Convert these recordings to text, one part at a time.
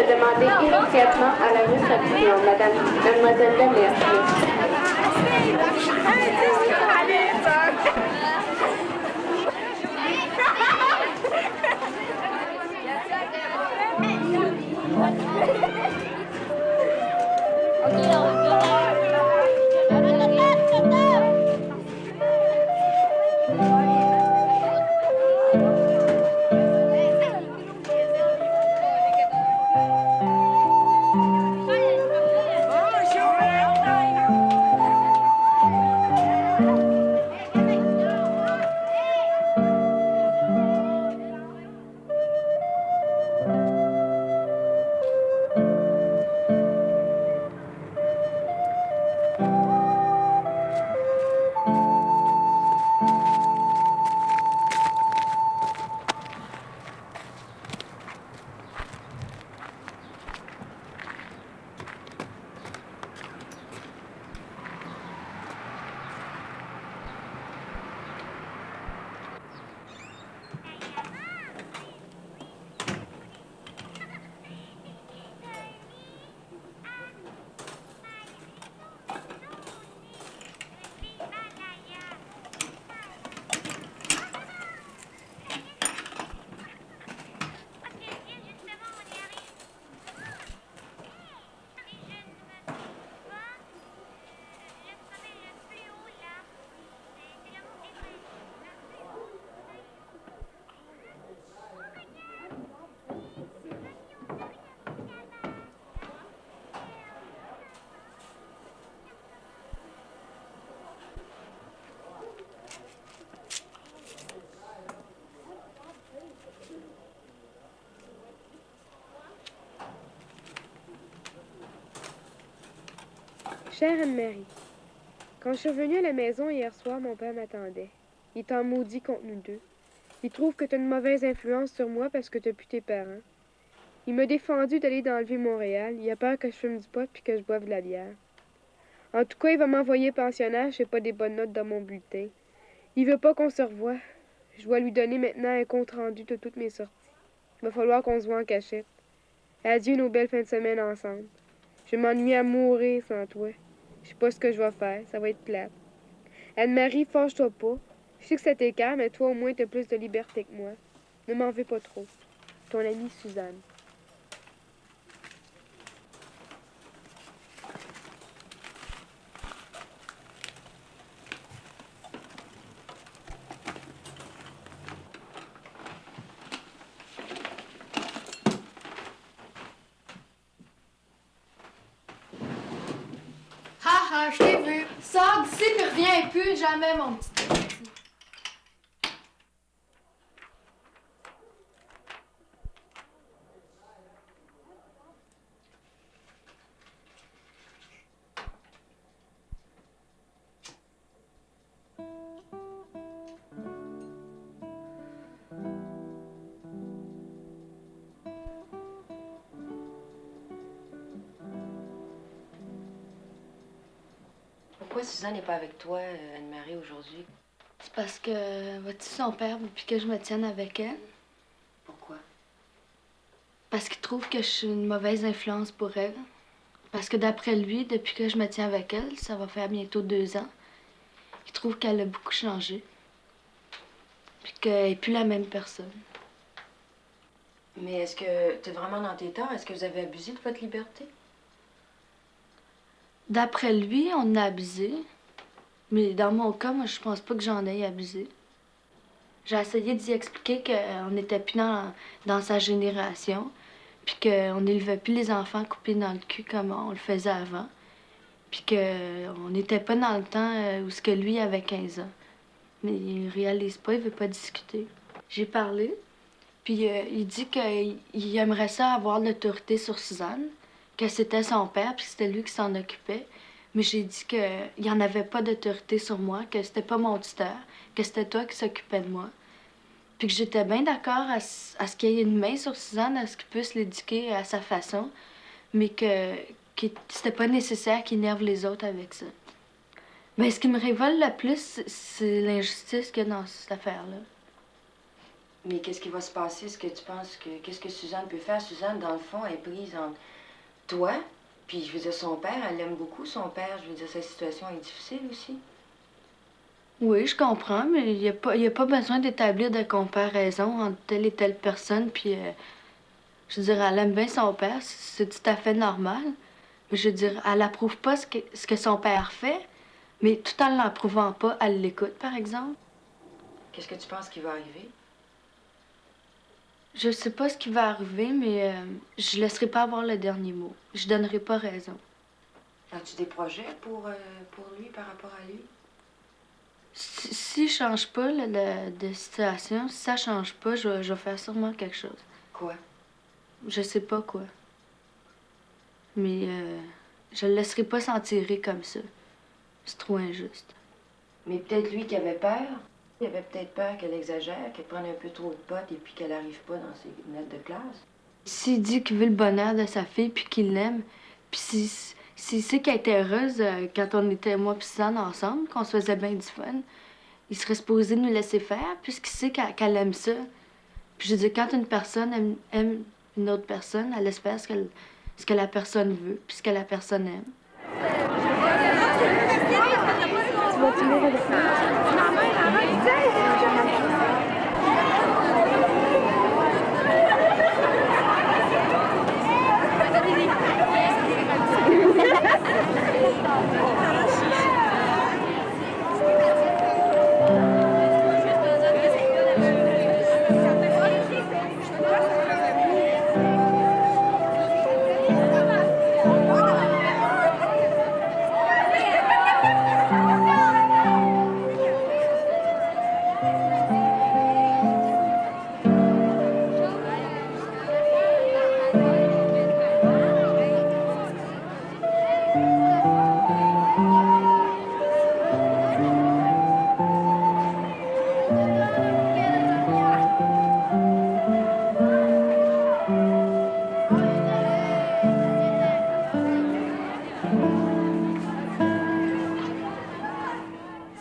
de demander immédiatement à la réception, Mademoiselle Lemire. Chère Anne-Marie, quand je suis revenue à la maison hier soir, mon père m'attendait. Il est en maudit contre nous deux. Il trouve que tu as une mauvaise influence sur moi parce que tu n'as plus tes parents. Il m'a défendu d'aller dans le Vieux-Montréal. Il a peur que je fume du pot puis que je boive de la bière. En tout cas, il va m'envoyer pensionnaire, je n'ai pas des bonnes notes dans mon bulletin. Il veut pas qu'on se revoie. Je dois lui donner maintenant un compte-rendu de toutes mes sorties. Il va falloir qu'on se voit en cachette. Adieu nos belles fins de semaine ensemble. Je m'ennuie à mourir sans toi. Je sais pas ce que je vais faire, ça va être plate. Anne-Marie, fâche-toi pas. Je sais que ça t'écarte, mais toi au moins t'as plus de liberté que moi. Ne m'en veux pas trop. Ton amie Suzanne. Ha ha, je t'ai vu. Sors d'ici puis reviens plus jamais, mon petit. Pourquoi Suzanne n'est pas avec toi, Anne-Marie, aujourd'hui? C'est parce que vois-tu son père puis que je me tienne avec elle? Pourquoi? Parce qu'il trouve que je suis une mauvaise influence pour elle. Parce que d'après lui, depuis que je me tiens avec elle, ça va faire bientôt 2 ans, il trouve qu'elle a beaucoup changé. Puis qu'elle n'est plus la même personne. Mais est-ce que tu es vraiment dans tes torts? Est-ce que vous avez abusé de votre liberté? D'après lui, on a abusé. Mais dans mon cas, moi, je pense pas que j'en ai abusé. J'ai essayé d'y expliquer qu'on n'était plus dans sa génération, puis qu'on n'élevait plus les enfants coupés dans le cul comme on le faisait avant, puis qu'on n'était pas dans le temps où ce que lui avait 15 ans. Mais il réalise pas, il veut pas discuter. J'ai parlé, puis il dit qu'il aimerait ça avoir l'autorité sur Suzanne, que c'était son père, puis que c'était lui qui s'en occupait. Mais j'ai dit qu'il n'y en avait pas d'autorité sur moi, que c'était pas mon tuteur, que c'était toi qui s'occupais de moi. Puis que j'étais bien d'accord à ce qu'il y ait une main sur Suzanne, à ce qu'il puisse l'éduquer à sa façon, mais que c'était pas nécessaire qu'il énerve les autres avec ça. Mais ce qui me révolte le plus, c'est l'injustice qu'il y a dans cette affaire-là. Mais qu'est-ce qui va se passer? Est-ce que tu penses que... Qu'est-ce que Suzanne peut faire? Suzanne, dans le fond, elle est prise entre toi, puis je veux dire, son père, elle l'aime beaucoup, son père. Je veux dire, sa situation est difficile aussi. Oui, je comprends, mais il y a pas besoin d'établir de comparaison entre telle et telle personne, puis je veux dire, elle aime bien son père, c'est tout à fait normal. Mais je veux dire, elle approuve pas ce que son père fait, mais tout en l'approuvant pas, elle l'écoute, par exemple. Qu'est-ce que tu penses qui va arriver? Je sais pas ce qui va arriver, mais je laisserai pas avoir le dernier mot. Je donnerai pas raison. As-tu des projets pour lui, par rapport à lui? Si je change pas là, de situation, si ça change pas, je vais faire sûrement quelque chose. Quoi? Je sais pas quoi. Mais je le laisserai pas s'en tirer comme ça. C'est trop injuste. Mais peut-être lui qui avait peur. Il avait peut-être peur qu'elle exagère, qu'elle prenne un peu trop de potes et puis qu'elle n'arrive pas dans ses notes de classe. S'il dit qu'il veut le bonheur de sa fille puis qu'il l'aime, puis s'il sait qu'elle était heureuse quand on était moi puis Suzanne ensemble, qu'on se faisait bien du fun, il serait supposé nous laisser faire puisqu'il sait qu'elle aime ça. Puis je veux dire, quand une personne aime une autre personne, elle espère ce que la personne veut puis ce que la personne aime.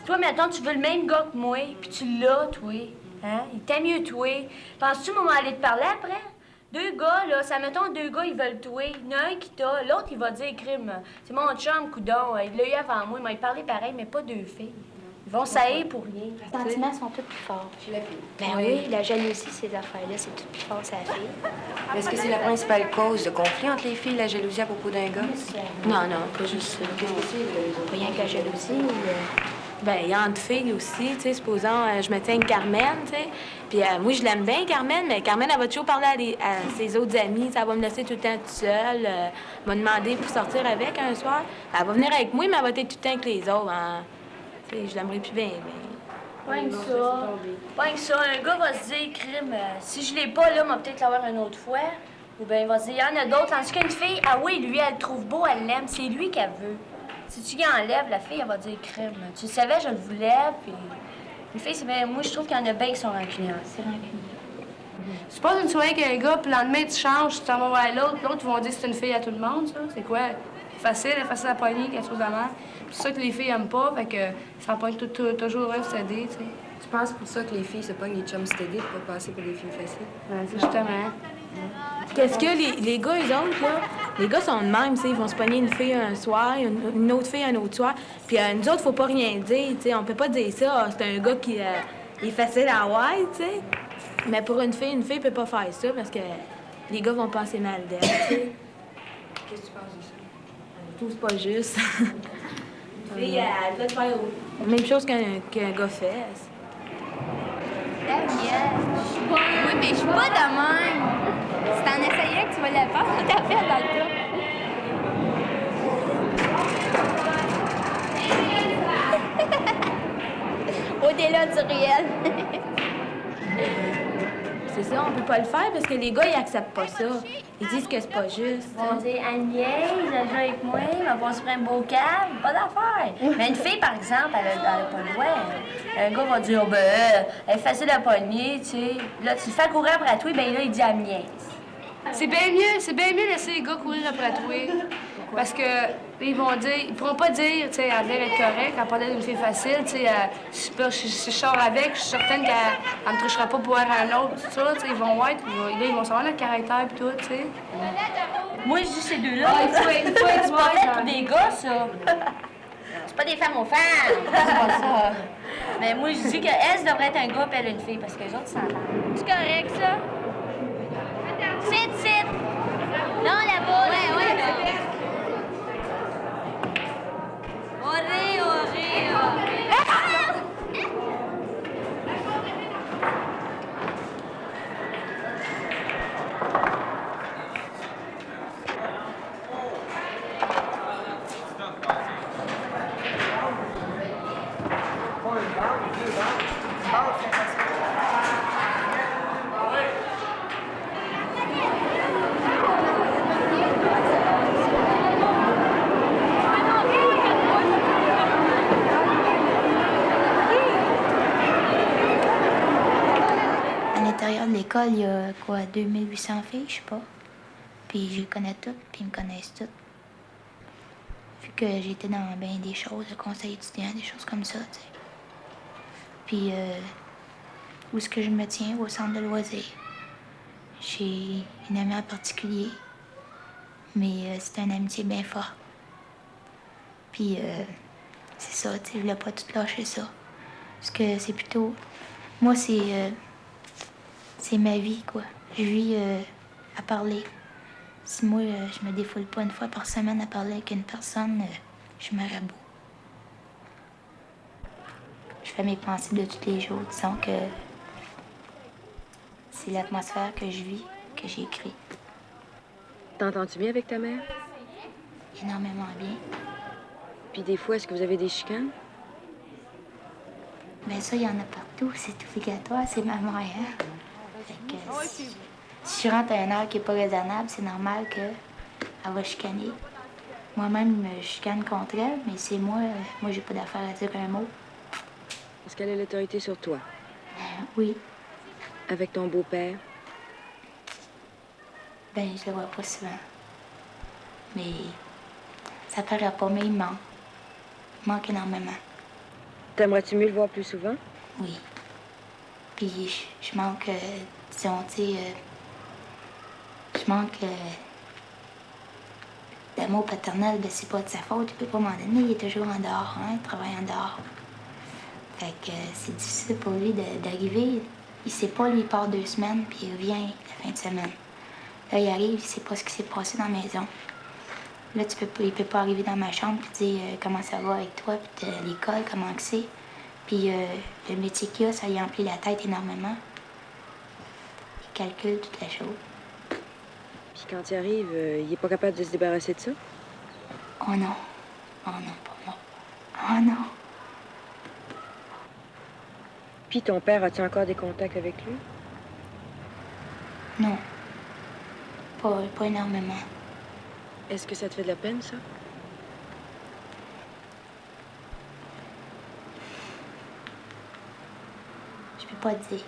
Toi, maintenant, tu veux le même gars que moi, puis tu l'as, toi. Hein? Il t'aime mieux, toi. Penses-tu, maman, aller te parler après? Deux gars, là, ça mettons deux gars, ils veulent toi. Il y en a un qui t'a, l'autre, il va dire, crime. C'est mon chum, coudon. Il l'a eu avant moi, il m'a parlé pareil, mais pas deux filles. Ils vont s'haïr pour rien. Les sentiments sont tous plus forts. Chez la fille. Ben oui, la jalousie, ces affaires-là, c'est tout plus fort, ça fille. Est-ce que c'est la principale cause de conflit entre les filles, la jalousie à propos d'un gars? Non, non, pas juste ça. Qu'est-ce que c'est, Rien que la jalousie. Ben, il y a entre filles aussi, tu sais, supposons, je me tiens avec Carmen, tu sais. Puis moi, je l'aime bien, Carmen, mais Carmen, elle va toujours parler à ses autres amis, elle va me laisser tout le temps toute seule, m'a demandé pour sortir avec un soir. Elle va venir avec moi, mais elle va être tout le temps avec les autres. Hein. Tu sais, je l'aimerais plus bien, mais... Pas que ça. Pas que ça. Un gars va se dire, crime, si je l'ai pas là, on va peut-être l'avoir une autre fois. Ou bien il va se dire, il y en a d'autres. Tandis qu'une fille, ah oui, lui, elle le trouve beau, elle l'aime, c'est lui qu'elle veut. Si tu y enlèves, la fille, elle va dire crime. Tu le savais, je le voulais, puis... Une fille, c'est bien... Moi, je trouve qu'il y en a bien qui sont rancunières. C'est rancunier. Tu passes une soirée avec un gars, puis le lendemain, tu changes, tu t'en vas voir l'autre. L'autre, ils vont dire que c'est une fille à tout le monde, ça. C'est quoi? Facile à pogner, quelque chose de mal. C'est ça que les filles aiment pas, fait que ça pogne toujours un cédé, tu sais. Tu penses pour ça que les filles se pognent les chums stédés pour pas passer pour des filles faciles? Ouais, justement. Qu'est-ce que les gars, eux autres, là, les gars sont de même, tu sais, ils vont se pogner une fille un soir, une autre fille un autre soir. Puis nous autres, faut pas rien dire, tu sais, on peut pas dire ça, c'est un gars qui est facile à avoir, tu sais. Mais pour une fille peut pas faire ça parce que les gars vont penser mal d'elle, tu sais. Qu'est-ce que tu penses de ça? Tout, c'est pas juste. Une fille, elle doit faire la même chose qu'un gars fait. Oui, mais je suis pas de même. Si t'en essayais que tu vas le faire, t'as fait dans le tas. Au-delà du réel. C'est ça, on peut pas le faire parce que les gars, ils acceptent pas ça. Ils disent que c'est pas juste. Ils vont dire, Agnès, elle joue avec moi, elle va se prendre un beau câble, pas d'affaire. Mais une fille, par exemple, elle a pas le droit. Un gars va dire, oh, ben, elle est facile à pogner, tu sais. Là, tu le fais courir après toi, ben là, il dit Agnès. C'est bien mieux de laisser les gars courir après toi. Parce que ils vont dire, ils pourront pas dire, tu sais, elle a l'air être correcte, elle a pas l'air d'une fille facile, tu sais, si je sors avec, je suis certaine qu'elle me trichera pas pour voir un autre, tout ça, tu sais, ils vont être, ils vont savoir le caractère et tout, tu sais. Moi, je dis ces deux-là. Ah, il faut être C'est pas fait wise, pour des gars, ça. C'est pas des femmes aux femmes. C'est pas ça. Mais moi, je dis qu'elle devrait être un gars et elle une fille, parce que les autres s'entendent. C'est correct, ça? Sit! Non, là-bas, là. À l'intérieur de l'école, il y a quoi, 2800 filles, je sais pas. Puis je les connais toutes, puis ils me connaissent toutes. Vu que j'étais dans bien des choses, le conseil étudiant, des choses comme ça, tu sais. Puis où est-ce que je me tiens? Au centre de loisirs. J'ai une amie en particulier, mais c'est une amitié bien forte. Puis c'est ça, tu sais, je voulais pas tout lâcher ça. Parce que c'est plutôt... Moi, c'est ma vie, quoi. Je vis à parler. Si moi, je me défoule pas une fois par semaine à parler avec une personne, je me rabous. Je fais mes pensées de tous les jours. Disons que c'est l'atmosphère que je vis, que j'ai écrit. T'entends-tu bien avec ta mère? Énormément bien. Puis des fois, est-ce que vous avez des chicanes? Ben ça, il y en a partout. C'est obligatoire, c'est ma mère. Hein? Fait que, si je rentre à une heure qui n'est pas raisonnable, c'est normal qu'elle va chicaner. Moi-même, je chicane contre elle, mais c'est moi j'ai pas d'affaire à dire un mot. Est-ce qu'elle a l'autorité sur toi? Oui. Avec ton beau-père? Ben, je le vois pas souvent. Mais ça paraît pas, mais il manque. Il manque énormément. T'aimerais-tu mieux le voir plus souvent? Oui. Puis je manque, disons, tu sais, je manque d'amour paternel, ben c'est pas de sa faute, il peut pas m'en donner, il est toujours en dehors, hein, il travaille en dehors. Fait que c'est difficile pour lui d'arriver. Il sait pas, lui, il part 2 semaines, puis il revient la fin de semaine. Là, il arrive, il sait pas ce qui s'est passé dans la maison. Là, il peut pas arriver dans ma chambre puis dire comment ça va avec toi, puis l'école, comment que c'est. Puis le métier qu'il a, ça lui emplit la tête énormément. Il calcule toute la chose. Puis quand il arrive, il est pas capable de se débarrasser de ça? Oh non. Oh non, pas moi. Oh non. Puis ton père, as-tu encore des contacts avec lui? Non. Pas énormément. Est-ce que ça te fait de la peine, ça? Je peux pas te dire.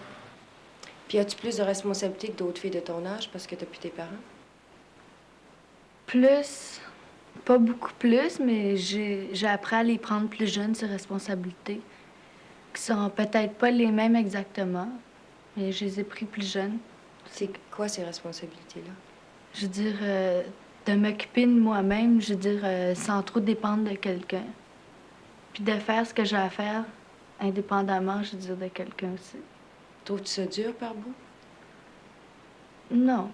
Puis as-tu plus de responsabilités que d'autres filles de ton âge parce que t'as plus tes parents? Plus, pas beaucoup plus, mais j'ai appris à les prendre plus jeunes, ces responsabilités, qui sont peut-être pas les mêmes exactement, mais je les ai pris plus jeunes. C'est quoi ces responsabilités-là? Je veux dire, de m'occuper de moi-même, je veux dire, sans trop dépendre de quelqu'un. Puis de faire ce que j'ai à faire indépendamment, je veux dire, de quelqu'un aussi. Trouves-tu ça dur par bout? Non,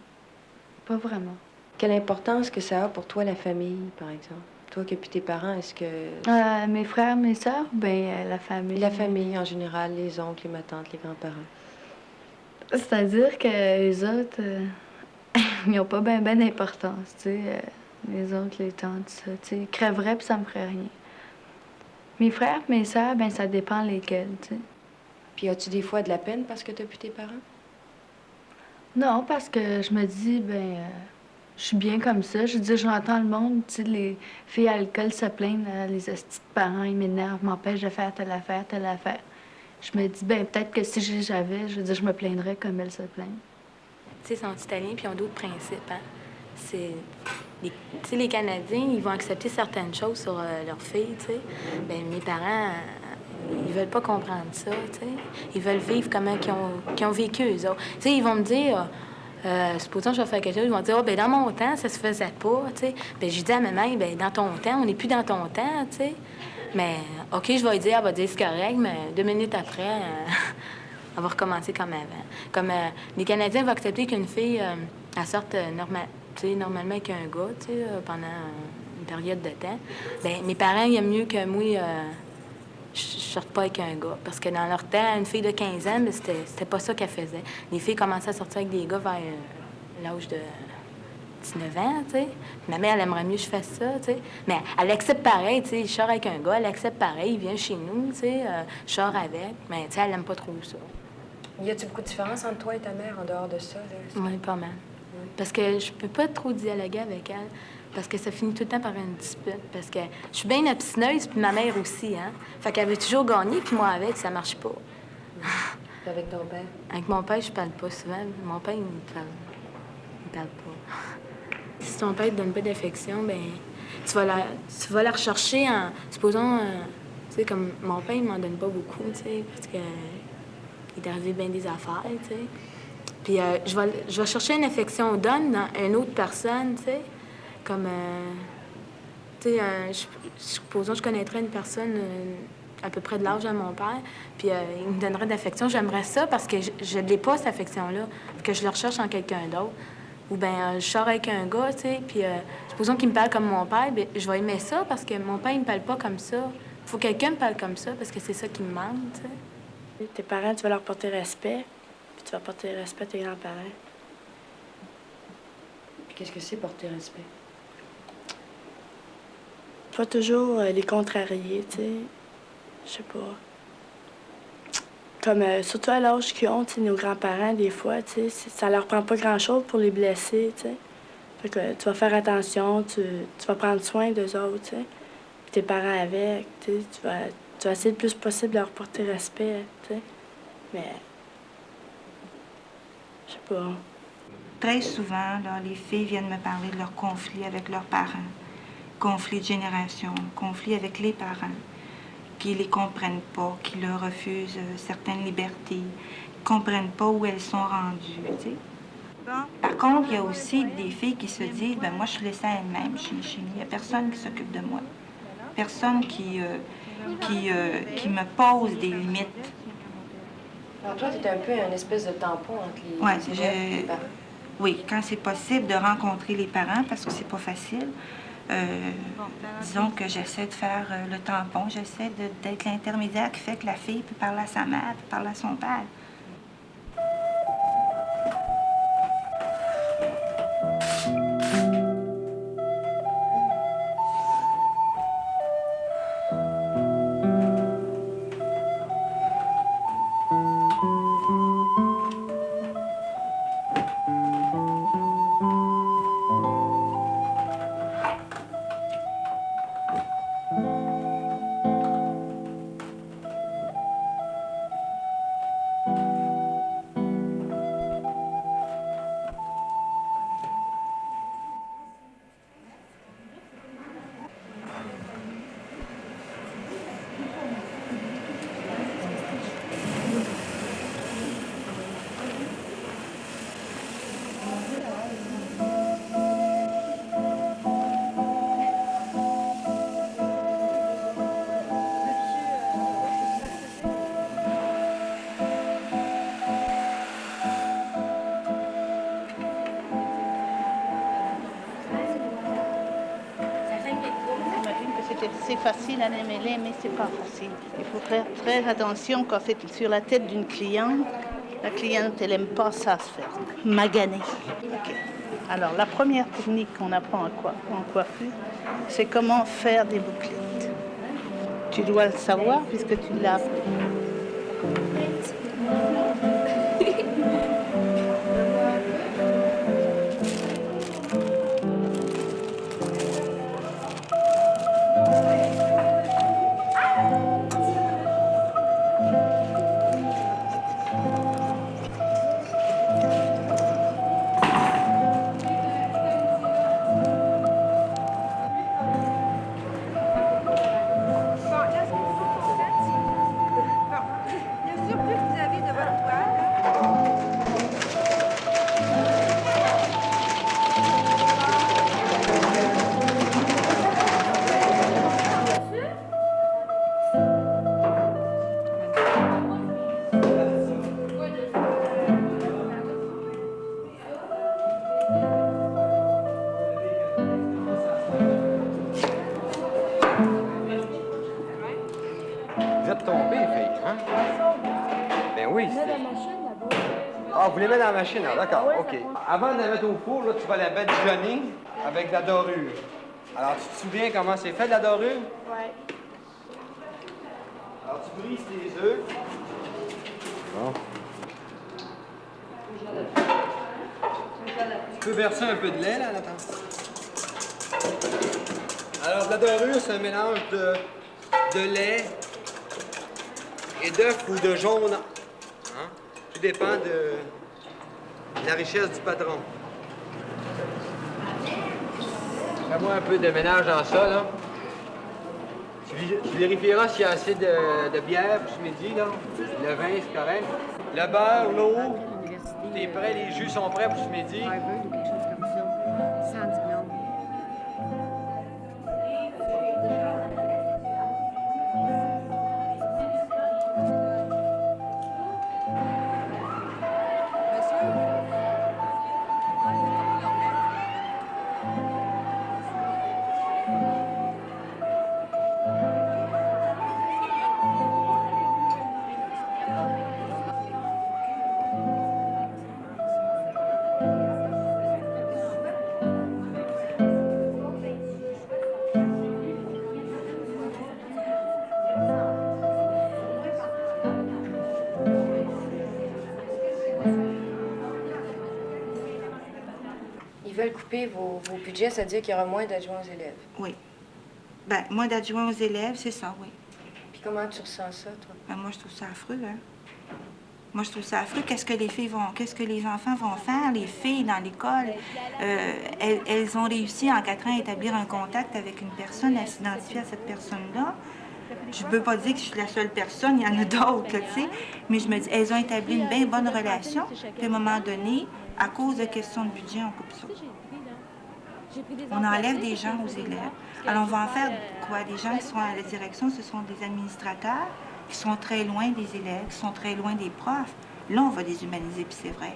pas vraiment. Quelle importance que ça a pour toi, la famille, par exemple? Toi qui n'as plus tes parents, est-ce que... Mes frères, mes sœurs, ben la famille. La famille, en général, les oncles, les tantes, les grands-parents. C'est-à-dire que les autres, ils n'ont pas bien d'importance, tu sais. Les oncles, les tantes, ça, tu sais. Ils crèveraient puis ça me ferait rien. Mes frères, mes sœurs, ben ça dépend lesquels, tu sais. Puis as-tu des fois de la peine parce que tu n'as plus tes parents? Non, parce que je me dis, je suis bien comme ça. Je veux dire, j'entends le monde, tu sais, les filles à l'école se plaignent, les hosties de parents, ils m'énervent, m'empêchent de faire telle affaire, telle affaire. Je me dis, peut-être que si j'avais, je veux dire, je me plaindrais comme elles se plaignent. Tu sais, ils sont italiens puis ils ont d'autres principes, hein. tu sais, les Canadiens, ils vont accepter certaines choses sur leurs filles, tu sais. Bien, mes parents, ils veulent pas comprendre ça, tu sais. Ils veulent vivre comment qu'ils ont vécu, eux autres. Tu sais, ils vont me dire, supposons que je vais faire quelque chose, ils vont dire, oh, ben dans mon temps, ça se faisait pas, tu sais. Bien, j'ai dit à maman, ben dans ton temps, on n'est plus dans ton temps, tu sais. Mais, OK, je vais lui dire, elle va dire, c'est correct, mais 2 minutes après, elle va recommencer comme avant. Comme les Canadiens vont accepter qu'une fille, elle sorte normalement avec un gars, tu sais, pendant une période de temps. Bien, mes parents, ils aiment mieux que moi, je sorte pas avec un gars. Parce que dans leur temps, une fille de 15 ans, ben, c'était pas ça qu'elle faisait. Les filles commençaient à sortir avec des gars vers l'âge de 19 ans, tu sais. Ma mère, elle aimerait mieux que je fasse ça, tu sais. Mais elle accepte pareil, tu sais. Je sors avec un gars, elle accepte pareil, il vient chez nous, tu sais. Je sors avec, mais tu sais, elle aime pas trop ça. Y a-t-il beaucoup de différence entre toi et ta mère en dehors de ça? Oui, pas mal. Oui. Parce que je peux pas trop dialoguer avec elle. Parce que ça finit tout le temps par une dispute. Parce que je suis bien obstineuse, puis ma mère aussi, hein. Fait qu'elle veut toujours gagner, puis moi avec, ça marche pas. Puis avec ton père? Avec mon père, je parle pas souvent. Mon père, il me parle pas. Si ton père te donne pas d'affection, ben tu vas la rechercher en... Supposons, tu sais, comme mon père, il m'en donne pas beaucoup, tu sais, parce que il est arrivé bien des affaires, tu sais. Puis je vais chercher une affection donne dans une autre personne, tu sais. Comme, tu sais, supposons que je connaîtrais une personne à peu près de l'âge de mon père, puis il me donnerait d'affection. J'aimerais ça parce que je l'ai pas, cette affection-là, que je le recherche en quelqu'un d'autre. Ou bien, je sors avec un gars, tu sais, puis supposons qu'il me parle comme mon père, bien, je vais aimer ça parce que mon père, il me parle pas comme ça. Il faut que quelqu'un me parle comme ça parce que c'est ça qui me manque, tu sais. Tes parents, tu vas leur porter respect, puis tu vas porter respect à tes grands-parents. Puis qu'est-ce que c'est porter respect? Pas toujours les contrarier, tu sais. Je sais pas. Comme, surtout à l'âge qu'ils ont, tu sais, nos grands-parents, des fois, tu sais, ça leur prend pas grand-chose pour les blesser, tu sais. Fait que tu vas faire attention, tu vas prendre soin d'eux autres, tu sais. Puis tes parents avec, tu sais, tu vas essayer le plus possible de leur porter respect, tu sais. Mais, je sais pas. Très souvent, là, les filles viennent me parler de leurs conflits avec leurs parents. Conflits de génération, conflits avec les parents, qui les comprennent pas, qui leur refusent certaines libertés, qui comprennent pas où elles sont rendues, tu sais. Par contre, il y a aussi des filles qui se disent, ben moi, je suis laissée à elle-même chez nous. Il n'y a personne qui s'occupe de moi. Personne qui me pose des limites. Alors toi, tu es un peu une espèce de tampon entre les, Ouais, les parents. Oui, quand c'est possible de rencontrer les parents, parce que c'est pas facile, disons que j'essaie de faire le tampon, j'essaie d'être l'intermédiaire qui fait que la fille peut parler à sa mère, peut parler à son père. C'est facile à démêler, mais c'est pas facile. Il faut faire très attention quand c'est sur la tête d'une cliente. La cliente, elle aime pas ça se faire maganer. Okay. Alors, la première technique qu'on apprend en coiffure, c'est comment faire des bouclettes. Tu dois le savoir puisque tu l'as appris. Ah, vous les mettez dans la machine, hein? D'accord, OK. Avant de la mettre au four, là, tu vas la badigeonner avec de la dorure. Alors, tu te souviens comment c'est fait, de la dorure? Ouais. Alors, tu brises tes œufs. Bon. Tu peux verser un peu de lait, là, Nathan? Alors, de la dorure, c'est un mélange de lait et d'œufs ou de jaune. Hein? Tout dépend de la richesse du patron. Fais-moi un peu de ménage dans ça, là. Tu vérifieras s'il y a assez de bière pour ce midi, là. Le vin, c'est correct. Le beurre, l'eau, t'es prêt, les jus sont prêts pour ce midi. Ils veulent couper vos budgets, c'est-à-dire qu'il y aura moins d'adjoints aux élèves. Oui. Ben, moins d'adjoints aux élèves, c'est ça, oui. Puis comment tu ressens ça, toi? Ben, moi, je trouve ça affreux, hein. Moi, je trouve ça affreux. Qu'est-ce que les enfants vont faire, les filles dans l'école? Elles ont réussi en 4 ans à établir un contact avec une personne, à s'identifier à cette personne-là. Je ne peux pas dire que je suis la seule personne, il y en a d'autres, là, tu sais. Mais je me dis, elles ont établi une bien bonne relation. Puis à un moment donné, à cause de questions de budget, on coupe ça. On enlève des gens aux élèves. Alors, on va en faire quoi? Des gens qui sont à la direction, ce sont des administrateurs qui sont très loin des élèves, qui sont très loin des profs. Là, on va déshumaniser, puis c'est vrai.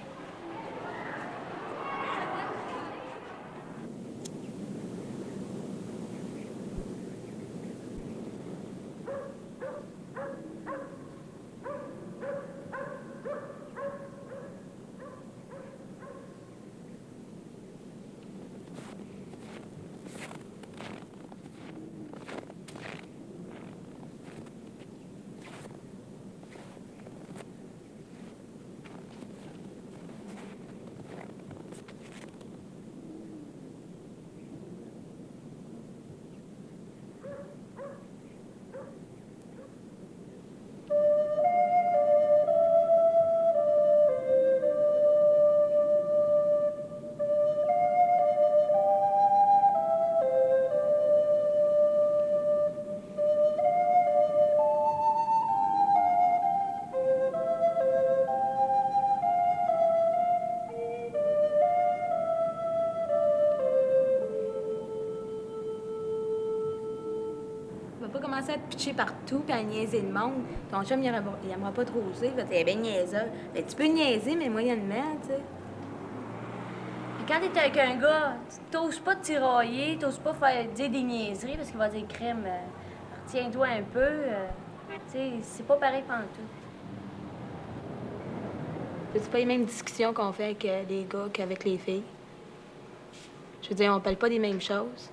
Pas commencer à te pitcher partout puis à niaiser le monde. Ton chum, il aimera pas trop oser. Il va dire, bien niaiseux. Ben, tu peux niaiser, mais moyennement, tu sais. Puis quand t'es avec un gars, t'oses pas te tirailler, t'oses pas dire des niaiseries parce qu'il va dire crème, retiens-toi un peu. Tu sais, c'est pas pareil pantoute. C'est pas les mêmes discussions qu'on fait avec les gars qu'avec les filles. Je veux dire, on parle pas des mêmes choses.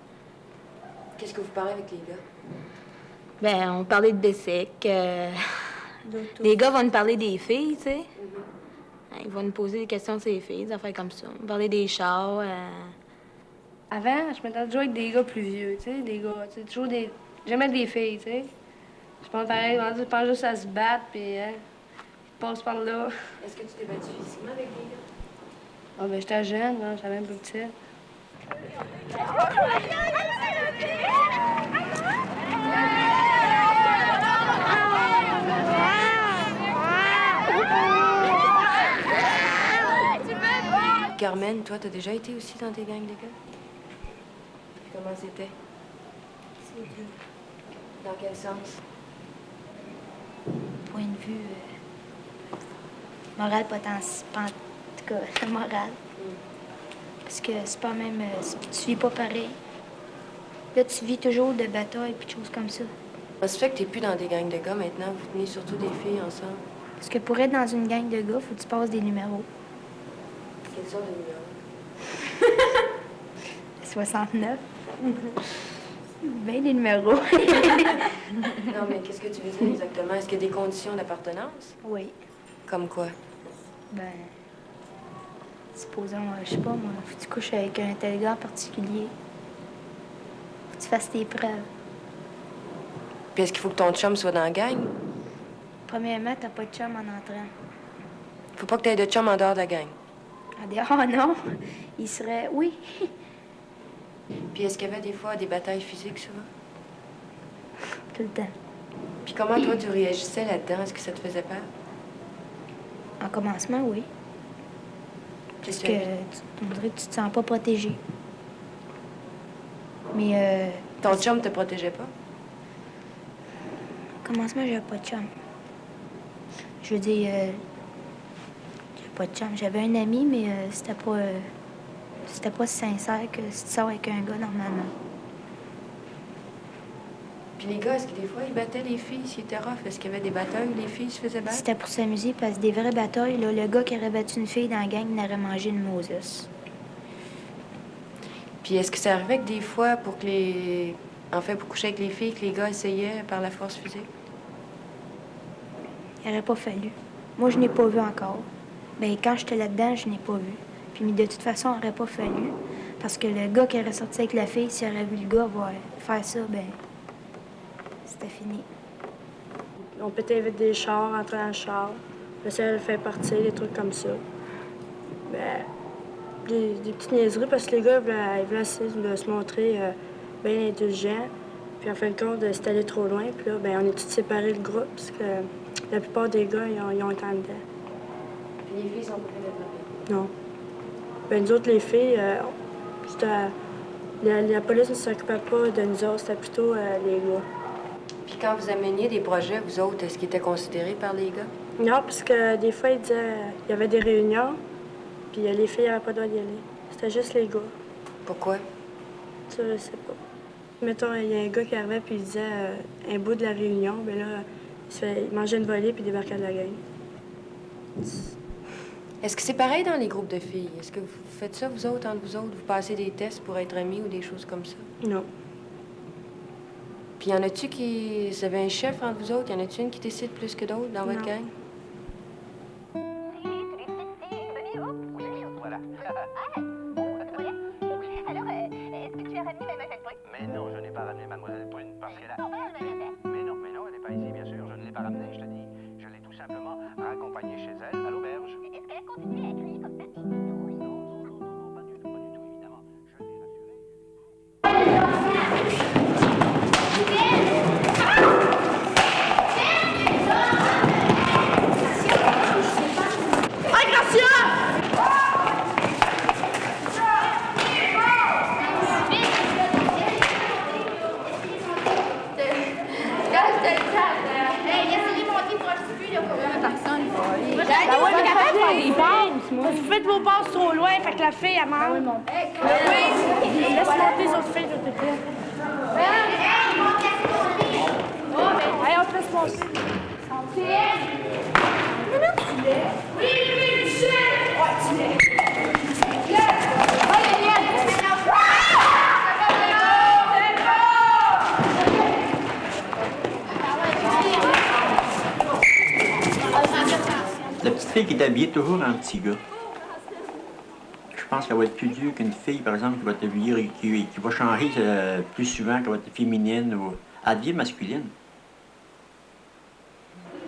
Qu'est-ce que vous parlez avec les gars? Ben, on parlait de bicycle. Les gars vont nous parler des filles, tu sais. Ils vont nous poser des questions sur les filles, des affaires comme ça. On parlait des chars. Avant, je m'étais toujours avec des gars plus vieux, tu sais, des gars, tu sais, toujours des... Jamais des filles, tu sais. Je pense pareil, je pense juste à se battre, puis ils passent par là. Est-ce que tu t'es battu physiquement avec des gars? Ah, ben, j'étais jeune, hein, j'avais un peu petite. Carmen, toi, t'as déjà été aussi dans des gangs de gars? Comment c'était? C'est dur. Dans quel sens? Point de vue moral, potentiel, en tout cas, moral. Parce que c'est pas même... tu vis pas pareil. Là, tu vis toujours de batailles et de choses comme ça. Ça se fait que t'es plus dans des gangs de gars maintenant, vous tenez surtout des filles ensemble. Parce que pour être dans une gang de gars, faut que tu passes des numéros. Quelle sorte de numéro? 69. Ben des numéros. Non, mais qu'est-ce que tu veux dire exactement? Est-ce qu'il y a des conditions d'appartenance? Oui. Comme quoi? Ben, supposons, je sais pas, moi, faut que tu couches avec un tel gars en particulier. Faut que tu fasses tes preuves. Puis est-ce qu'il faut que ton chum soit dans la gang? Premièrement, t'as pas de chum en entrant. Faut pas que t'aies de chum en dehors de la gang. En dehors, non. Il serait... Oui. Puis est-ce qu'il y avait des fois des batailles physiques souvent? Tout le temps. Puis comment toi tu réagissais là-dedans? Est-ce que ça te faisait peur? En commencement, oui. Parce Qu'est-ce que que on dirait que tu te sens pas protégé. Mais ton chum te protégeait pas? Au commencement, j'avais pas de chum. Je veux dire, j'avais pas de chum. J'avais un ami, mais c'était pas si sincère que si tu sors avec un gars normalement. Puis les gars, est-ce que des fois ils battaient les filles s'ils étaient rough? Est-ce qu'il y avait des batailles où les filles se faisaient battre? C'était pour s'amuser, parce que des vraies batailles, là, le gars qui aurait battu une fille dans la gang, il aurait mangé une Moses. Puis est-ce que ça arrivait que des fois, pour que les... En fait, pour coucher avec les filles, que les gars essayaient par la force physique? Il aurait pas fallu. Moi, je n'ai pas vu encore. Ben quand j'étais là-dedans, je n'ai pas vu. Puis mais de toute façon, il n'aurait pas fallu. Parce que le gars qui aurait sorti avec la fille, s'il aurait vu le gars faire ça, ben c'était fini. On pétait vite des chars, entrer dans le char. Essayer de le faire partir, des trucs comme ça. Ben, des petites niaiseries parce que les gars ils voulaient essayer de se montrer bien indulgents. Puis en fin de compte, c'était allé trop loin. Puis là, ben, on est tous séparés le groupe parce que la plupart des gars, ils ont été en dedans. Puis les filles sont pas développées? Non. Ben, nous autres, les filles, la police ne s'occupait pas de nous autres, c'était plutôt les gars. Puis quand vous ameniez des projets, vous autres, est-ce qu'ils étaient considérés par les gars? Non, parce que des fois, ils disaient il y avait des réunions, puis les filles n'avaient pas le droit d'y aller. C'était juste les gars. Pourquoi? Ça, je sais pas. Mettons, il y a un gars qui arrivait puis il disait un bout de la réunion, bien là, il mangeait une volée puis il débarquait de la gang. Est-ce que c'est pareil dans les groupes de filles? Est-ce que vous faites ça, vous autres, entre vous autres? Vous passez des tests pour être amis ou des choses comme ça? Non. Puis y en a-tu qui... Vous avez un chef entre vous autres? Y en a-tu une qui décide plus que d'autres dans votre gang? Voilà. Alors, est-ce que tu as ramené Mademoiselle Brune? Mais non, je n'ai pas ramené Mademoiselle Brune parce qu'elle a... Mais non, elle n'est pas ici, bien sûr. Je ne l'ai pas ramenée, je te dis. Je l'ai tout simplement raccompagnée chez elle, à l'auberge. Est-ce qu'elle a continué à crier comme ça? Non, pas du tout, évidemment. Je l'ai Vous faites vos passes trop loin, fait que la fille, elle manque. Oui, mon oui. Laisse monter les autres filles, s'il te plaît. Allez, on te laisse monter. Oui, tu sais. Ouais, tu l'es. La petite fille qui est habillée toujours en petit gars. Je pense qu'elle va être plus dure qu'une fille, par exemple, qui va être habillée, qui va changer plus souvent, qui va être féminine ou habillée masculine.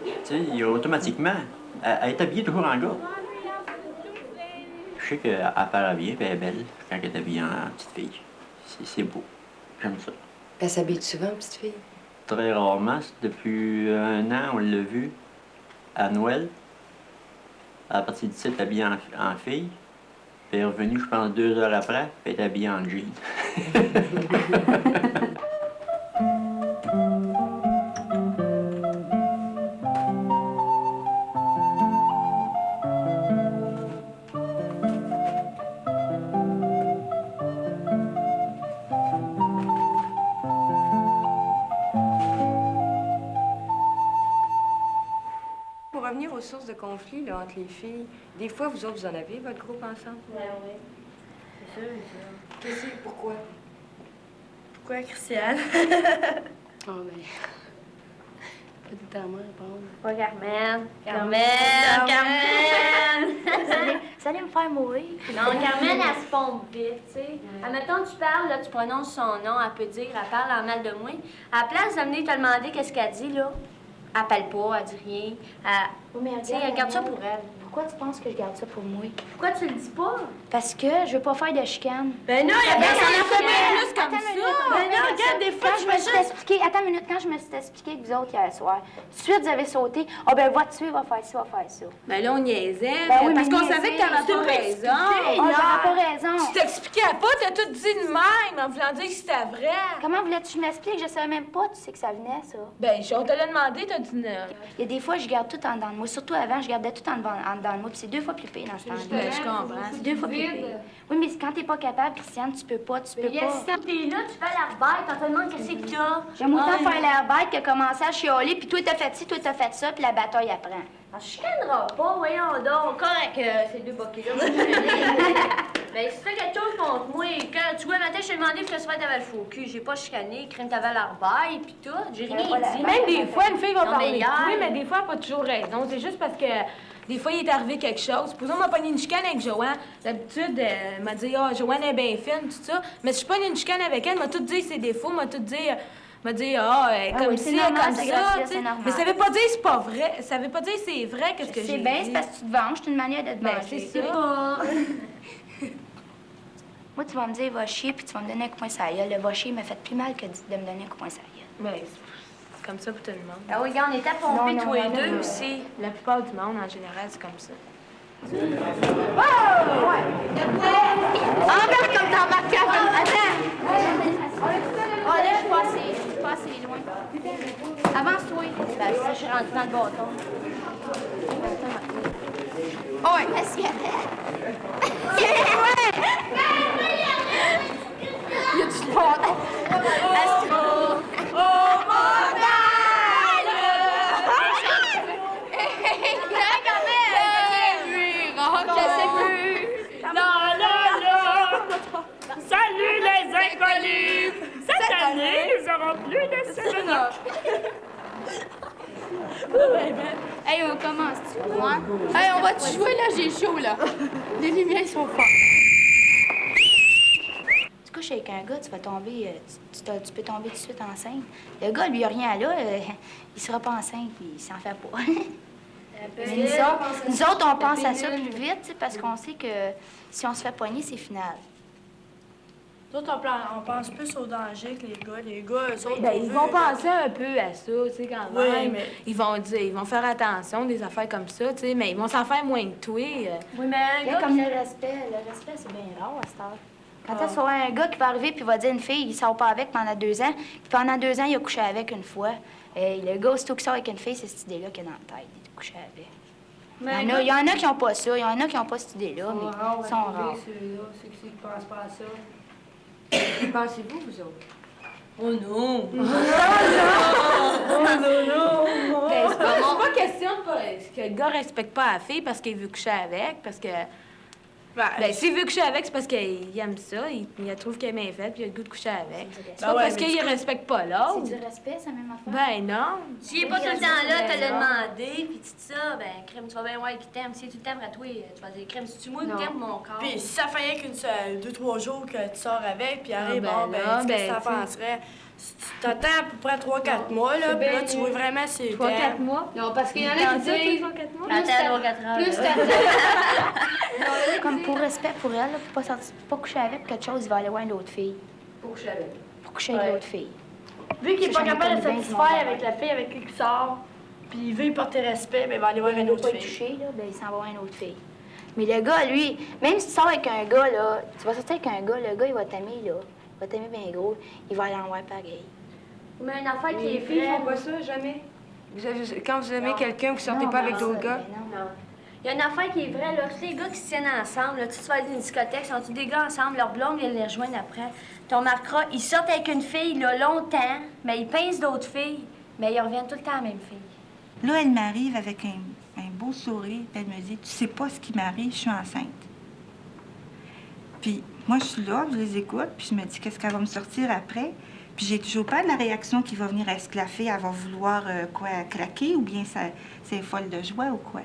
Tu sais, automatiquement, elle est habillée toujours en gars. Je sais qu'elle paraît bien, puis elle est belle quand elle est habillée en petite fille. C'est beau. J'aime ça. Elle s'habille souvent, petite fille? Très rarement. Depuis 1 an, on l'a vu à Noël. À partir d'ici, elle est habillée en fille. Puis elle est revenue, je pense, 2 heures après, puis elle est habillée en jean. Pour revenir aux sources de conflits là, entre les filles. Des fois, vous autres, vous en avez, votre groupe ensemble? Ben oui. C'est sûr, ça. Qu'est-ce que c'est? Pourquoi? Pourquoi, Christiane? Oh, ben. Pas tout le temps moi répondre. Pas Carmen. Carmen! Ça allait me faire mourir. Non, Carmen, elle se pompe vite, tu sais. Admettons, tu parles, là, tu prononces son nom, elle peut dire, elle parle en mal de moi. À la place de venir te demander qu'est-ce qu'elle dit, là, elle parle pas, elle dit rien. Oui, mais Tu sais, elle garde ça pour elle. Pourquoi tu penses que je garde ça pour moi? Pourquoi tu le dis pas? Parce que je veux pas faire de chicane. Ben non, il y a personne à faire plus comme ça. Ben non, regarde, des fois, Quand je me suis expliqué, attends une minute, quand je me suis expliqué avec vous autres hier soir, tout de suite, vous avez sauté. Ah, ben, va tuer, va faire ça, va faire ça. Ben là, on niaisait, Ben oui, parce mais qu'on savait que t'avais pas raison. Ah, j'avais pas raison. Tu t'expliquais pas, t'as tout dit de même, en voulant dire que c'était vrai. Comment voulais-tu que je m'explique? Je savais même pas, tu sais que ça venait, ça. Ben, on te l'a demandé, t'as dit non. Il y a des fois, je garde tout en dedans de moi. Surtout avant, je gardais tout en dedans de moi. Puis c'est 2 fois plus pire dans ce temps-là. Ben, je comprends. C'est 2 fois plus pire. Oui, mais quand t'es pas capable, Christiane, tu peux pas. Mais yes, si t'es là, tu fais la bête, on te demande qu'est-ce que t'as. J'aime autant faire l'air bête que commencer à chialer, puis toi, t'as fait ci, toi, t'as fait ça, puis la bataille apprend. On se chicanera pas, voyons donc. Correct, ces deux boquets-là. Ben, si tu fais quelque chose contre moi, quand tu vois, matin, je t'ai demandé que tu t'avais le faux cul. J'ai pas chicané, crème t'avais l'arbaille, pis tout. J'ai rien dit. Même des fois, une fille va Non, parler mais de toi, hier- mais des fois, elle n'a pas toujours raison. C'est juste parce que des fois, il est arrivé quelque chose. Supposons, on m'a pogné une chicane avec Joanne. D'habitude, elle m'a dit, ah, Joanne est bien fine, tout ça. Mais si je pogne une chicane avec elle, elle m'a tout dit ses défauts, m'a tout dit. M'a dit, comme oui, ci, c'est normal, comme c'est ça, gracieux, tu sais. c'est normal. Mais ça veut pas dire c'est pas vrai. Ça veut pas dire c'est vrai qu'est-ce que j'ai C'est dit. bien, c'est parce que tu te venges, c'est une manière de te Ben, venger. c'est ça. Moi, tu vas me dire, va chier, puis tu vas me donner un coup de poing sur la gueule. Le va chier m'a fait plus mal que de me donner un coup de poing sur la gueule. Ben, c'est comme ça pour tout le monde. Ah oui, regarde, on était pompés Non, tous les non, deux non. aussi. La plupart du monde, en général, c'est comme ça. Embarque comme dans ma cabane. Attends. Ah, là, je suis pas assez loin. Avance-toi. Ben, ça, je suis rentrée dans le bâton. Oh, ouais. Assieds. Il y a du bâton. Salut les inconnus! Cette année, nous aurons plus de séminaires. Hey, on commence-tu? Ouais. Hey, on va-tu jouer, là? J'ai chaud, là. Les lumières sont fortes. Tu couches avec un gars, tu vas tomber, tu peux tomber tout de suite enceinte. Le gars, lui, il a rien là, il sera pas enceinte, il s'en fait pas. Mais nous autres, on pense à ça plus vite, tu sais, parce qu'on sait que si on se fait poigner, c'est final. Nous autres, on pense plus au danger que les gars. Les gars, eux autres, Ben, ils vont penser un peu à ça, tu sais, quand Oui, même. mais- Ils vont dire, ils vont faire attention, des affaires comme ça, tu sais, mais ils vont s'en faire moins que toi. Oui, mais un Il y a gars comme qui- le respect, c'est bien rare à cette heure. Quand tu vois un gars qui va arriver puis va dire à une fille, il sort pas avec pendant 2 ans, puis pendant 2 ans, il a couché avec une fois. Et le gars, aussitôt qu'il sort avec une fille, c'est cette idée-là qu'il a dans la tête, il a couché avec. Il y en a qui n'ont pas ça, il y en a qui n'ont pas cette idée-là, mais ils sont rares. Ceux-là, ceux qui ne pensent pas à ça. Que pensez-vous, vous autres? Oh non! Oh non! Ben, c'est pas question que le gars respecte pas la fille parce qu'il veut coucher avec, parce que... Ben, s'il veut coucher avec, c'est parce qu'il aime ça, il trouve qu'elle est bien faite, puis il a le goût de coucher avec. C'est pas parce qu'il respecte pas l'autre. C'est du respect, c'est la même affaire. Ben non. S'il est pas tout le temps là, te l'a demandé, puis tu dis ça, ben, crème, tu vas bien voir qu'il t'aime. Si tu t'aimes à toi, tu vas dire, crème, si tu moi qui t'aimes mon corps. Puis si ça fait rien qu'une 2-3 jours que tu sors avec, puis arrive, ben bon, ben, là, qu'est-ce que ben, ça penserait? Si tu t'attends à peu près 3-4 mois, là, puis là, tu vois vraiment si 3-4 mois? Non, parce qu'il y en a qui disent... 3-4 mois? Attends, 4 heures. Plus là. Comme pour respect pour elle, là, pour pas coucher avec quelque chose, il va aller voir une autre fille. Pour coucher avec. Pour coucher avec l'autre fille. Vu qu'il est Ça, pas j'en ai capable de connu bien, satisfaire sinon, avec la fille avec qui il sort, puis il veut y porter respect, ben il va aller voir une Il veut autre pas être fille. touché, là, ben, il s'en va voir une autre fille. Mais le gars, lui, même si tu sors avec un gars, là, tu vas sortir avec un gars, le gars, il va t'aimer, là. Il va t'aimer bien gros. Il va aller en voir pareil. Mais une affaire qui Les est filles vraie. font pas ça, jamais? Quand vous aimez quelqu'un, vous sortez pas avec d'autres gars? Non. Il y a une affaire qui est vraie, là. Tous les gars qui se tiennent ensemble, là, tu vas aller dans une discothèque, sont tous des gars ensemble, leur blonde vient les rejoindre après. Tu remarqueras, ils sortent avec une fille, là, longtemps, mais ils pincent d'autres filles, mais ils reviennent tout le temps à la même fille. Là, elle m'arrive avec un beau beau sourire, puis elle me dit, tu sais pas ce qui m'arrive, je suis enceinte. Puis moi, je suis là, je les écoute, puis je me dis, qu'est-ce qu'elle va me sortir après? Puis j'ai toujours pas de la réaction qui va venir esclaffer, elle va vouloir, craquer, ou bien c'est folle de joie, ou quoi.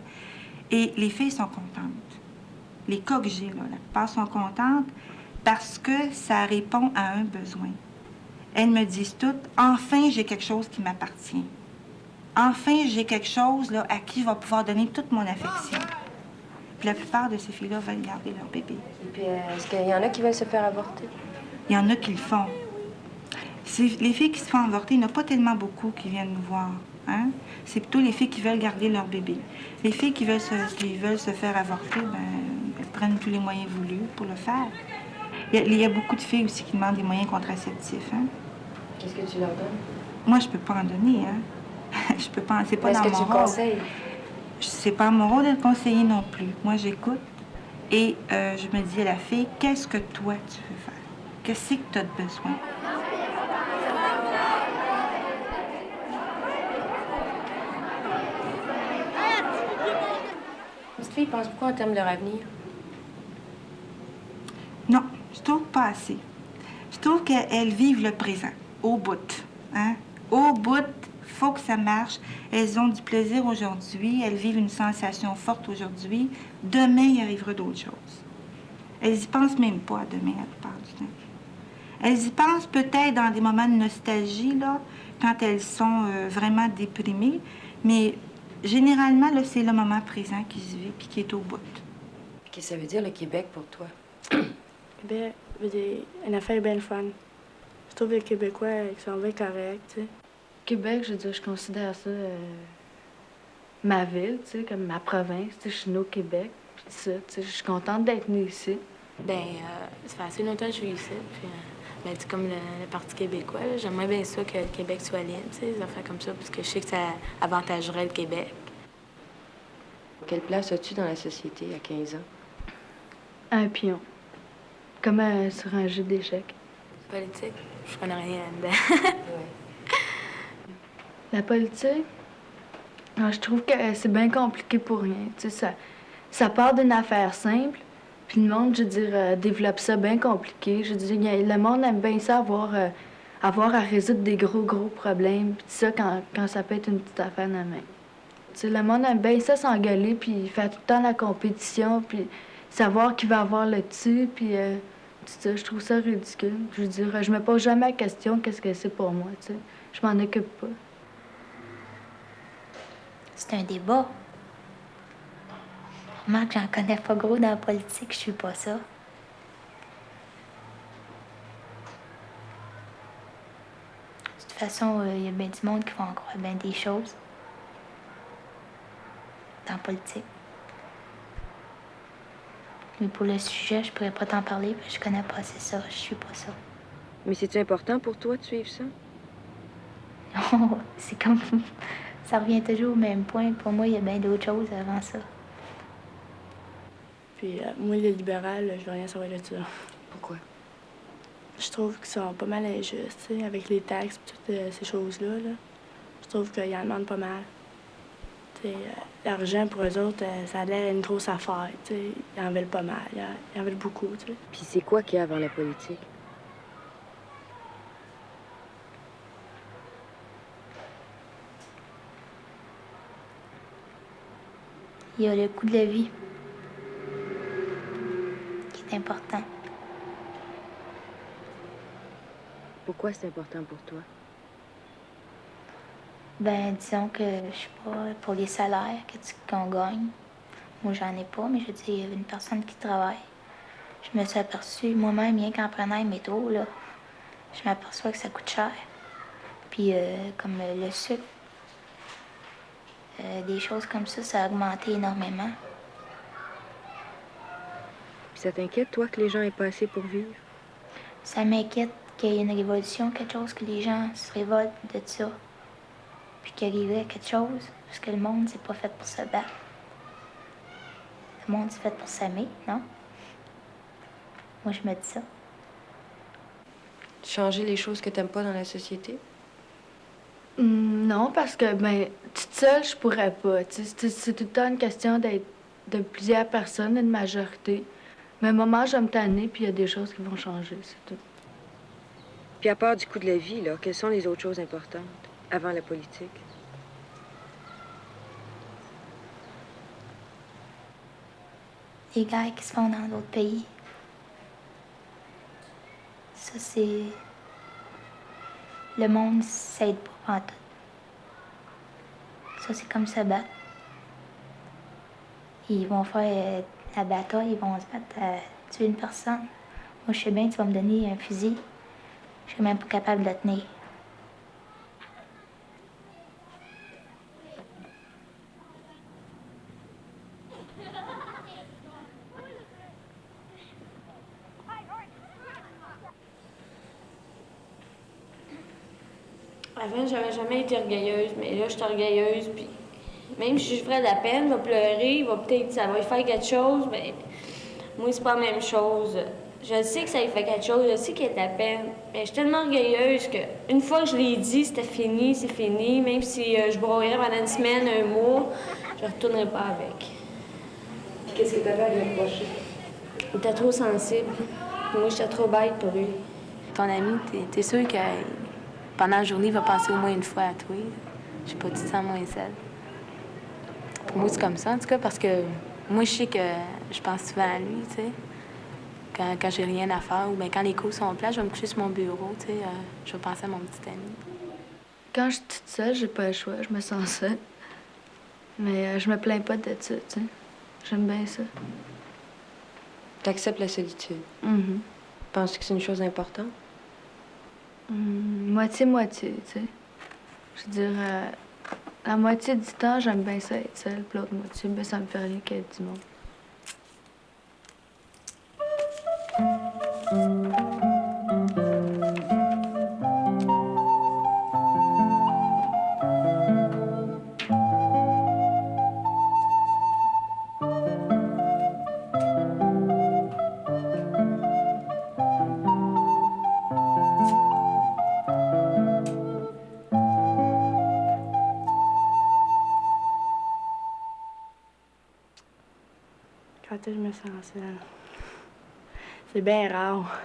Et les filles sont contentes. Les cas que j'ai, là, la plupart sont contentes parce que ça répond à un besoin. Elles me disent toutes, enfin, j'ai quelque chose qui m'appartient. Enfin, j'ai quelque chose là, à qui je vais pouvoir donner toute mon affection. Puis la plupart de ces filles-là veulent garder leur bébé. Et puis, est-ce qu'il y en a qui veulent se faire avorter? Il y en a qui le font. Les filles qui se font avorter, il n'y en a pas tellement beaucoup qui viennent nous voir. Hein? C'est plutôt les filles qui veulent garder leur bébé. Les filles qui veulent se faire avorter, ben, elles prennent tous les moyens voulus pour le faire. Il y a beaucoup de filles aussi qui demandent des moyens contraceptifs. Hein? Qu'est-ce que tu leur donnes? Moi, je peux pas en donner. Hein? Je peux pas. C'est pas dans mon rôle. Est-ce que tu conseilles? C'est pas mon rôle de le conseiller non plus. Moi, j'écoute et je me dis à la fille, qu'est-ce que toi, tu veux faire? Qu'est-ce que tu as besoin? Les petites filles pensent beaucoup en termes de leur avenir. Non, je trouve pas assez. Je trouve qu'elles vivent le présent, au bout. Hein? Au bout, faut que ça marche. Elles ont du plaisir aujourd'hui, elles vivent une sensation forte aujourd'hui. Demain, il arrivera d'autres choses. Elles y pensent même pas à demain, la plupart du temps. Elles y pensent peut-être dans des moments de nostalgie, là, quand elles sont vraiment déprimées, mais généralement, là, c'est le moment présent qui se vit et qui est au bout. Qu'est-ce que ça veut dire, le Québec, pour toi? Québec, c'est une affaire bien fun. Je trouve les Québécois ils sont bien corrects, tu sais. Québec, je veux dire, je considère ça ma ville, tu sais, comme ma province. Tu sais, je suis née au Québec, puis ça, tu sais, je suis contente d'être née ici. Ben, ça fait assez longtemps que je suis ici, puis ben, tu sais, comme le Parti québécois, là, j'aimerais bien ça que le Québec soit libre, tu sais, des affaires comme ça, parce que je sais que ça avantagerait le Québec. Quelle place as-tu dans la société à 15 ans? Un pion. Comme sur un jeu d'échecs. Politique, je connais rien dedans. La politique, je trouve que c'est bien compliqué pour rien. Tu sais, ça part d'une affaire simple, puis le monde, je veux dire, développe ça bien compliqué. Je veux dire, le monde aime bien ça avoir à résoudre des gros problèmes, puis ça quand ça peut être une petite affaire de main. Tu sais, le monde aime bien ça s'engueuler, puis faire tout le temps la compétition, puis savoir qui va avoir le dessus, puis ça, je trouve ça ridicule. Je veux dire, je me pose jamais la question qu'est-ce que c'est pour moi, tu sais. Je m'en occupe pas. C'est un débat. Remarque, j'en connais pas gros dans la politique, je suis pas ça. De toute façon, il y a bien du monde qui font encore bien des choses dans la politique. Mais pour le sujet, je pourrais pas t'en parler, parce que je connais pas assez ça, je suis pas ça. Mais c'est-tu important pour toi de suivre ça? Non, c'est comme... Ça revient toujours au même point. Pour moi, il y a bien d'autres choses avant ça. Puis moi, les libérales, je veux rien savoir de ça. Pourquoi? Je trouve qu'ils sont pas mal injustes, tu sais, avec les taxes et toutes ces choses-là. Là. Je trouve qu'ils en demandent pas mal. L'argent, pour eux autres, ça a l'air une grosse affaire, tu sais. Ils en veulent pas mal, ils en veulent beaucoup, tu sais. Puis c'est quoi qu'il y a avant la politique? Il y a le coût de la vie qui est important. Pourquoi c'est important pour toi? Ben, disons que, je sais pas, pour les salaires qu'on gagne, moi, j'en ai pas, mais je veux dire, il y a une personne qui travaille. Je me suis aperçue, moi-même, bien qu'en prenant le métro, là, je m'aperçois que ça coûte cher. Puis, comme le sucre, des choses comme ça a augmenté énormément. Puis ça t'inquiète, toi, que les gens aient pas assez pour vivre? Ça m'inquiète qu'il y ait une révolution, quelque chose, que les gens se révoltent de ça. Puis qu'il arriverait quelque chose, parce que le monde, c'est pas fait pour se battre. Le monde, c'est fait pour s'aimer, non? Moi, je me dis ça. Changer les choses que t'aimes pas dans la société? Non, parce que, ben, toute seule, je pourrais pas. C'est tout le temps une question d'être de plusieurs personnes, une majorité. Mais à un moment, je vais me tanner, puis il y a des choses qui vont changer, c'est tout. Puis à part du coût de la vie, là, quelles sont les autres choses importantes avant la politique? Les guerres qui se font dans d'autres pays. Ça, c'est... Le monde s'aide pas en tout. Ça, c'est comme se battre. Ils vont faire la bataille, ils vont se battre à tuer une personne. Moi, je sais bien, tu vas me donner un fusil. Je suis même pas capable de le tenir. Avant, j'avais jamais été orgueilleuse, mais là, je suis orgueilleuse, puis même si je ferais de la peine, je vais pleurer, ça va lui faire quelque chose, mais moi, c'est pas la même chose. Je sais que ça lui fait quelque chose, je sais qu'il y a de la peine, mais je suis tellement orgueilleuse que une fois que je l'ai dit, c'était fini, c'est fini. Même si je broyerais pendant une semaine, un mois, je retournerai pas avec. Qu'est-ce que t'avais à lui reprocher? Il était trop sensible. Moi, j'étais trop bête pour lui. Ton ami, t'es sûr que pendant la journée, il va penser au moins une fois à toi. Je sais pas, tu te sens moins seule. Pour moi, c'est comme ça, en tout cas, parce que moi, je sais que je pense souvent à lui, tu sais. Quand j'ai rien à faire ou bien quand les cours sont plats, je vais me coucher sur mon bureau, tu sais. Je vais penser à mon petit ami. Quand je suis toute seule, j'ai pas le choix, je me sens seule. Mais je me plains pas de ça, tu sais. J'aime bien ça. T'acceptes la solitude? Mm-hmm. Penses-tu que c'est une chose importante? Moitié-moitié, tu sais. Je veux dire, la moitié du temps, j'aime bien ça être seule, puis l'autre moitié, ben, ça me fait rien qu'être du monde. Quand je me sens seule. C'est bien rare.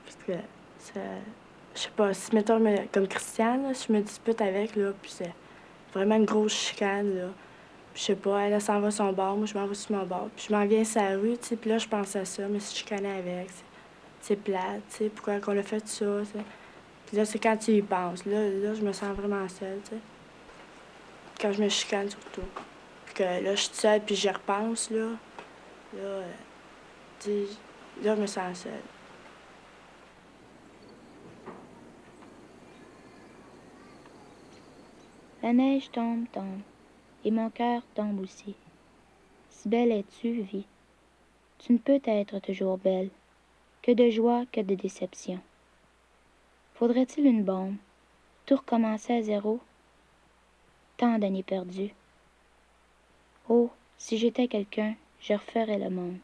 Parce que, je sais pas, si mettons, comme Christiane, là, si je me dispute avec, là, puis c'est vraiment une grosse chicane, là. Puis je sais pas, elle s'en va son bord, moi je m'en vais sur mon bord. Puis je m'en viens sur la rue, tu sais, puis là je pense à ça, mais si je chicanais avec, c'est plate, tu sais, pourquoi qu'on a fait ça, tu sais. Puis là, c'est quand tu y penses. Là, je me sens vraiment seule, tu sais. Quand je me chicane, surtout. Puis que là, je suis seule, puis j'y repense, là. Là, tu sais, là, je me sens seule. La neige tombe, et mon cœur tombe aussi. Si belle es-tu, vie? Tu ne peux être toujours belle, que de joie, que de déception. Faudrait-il une bombe, tout recommencer à zéro? Tant d'années perdues. Oh, si j'étais quelqu'un, je referais le monde.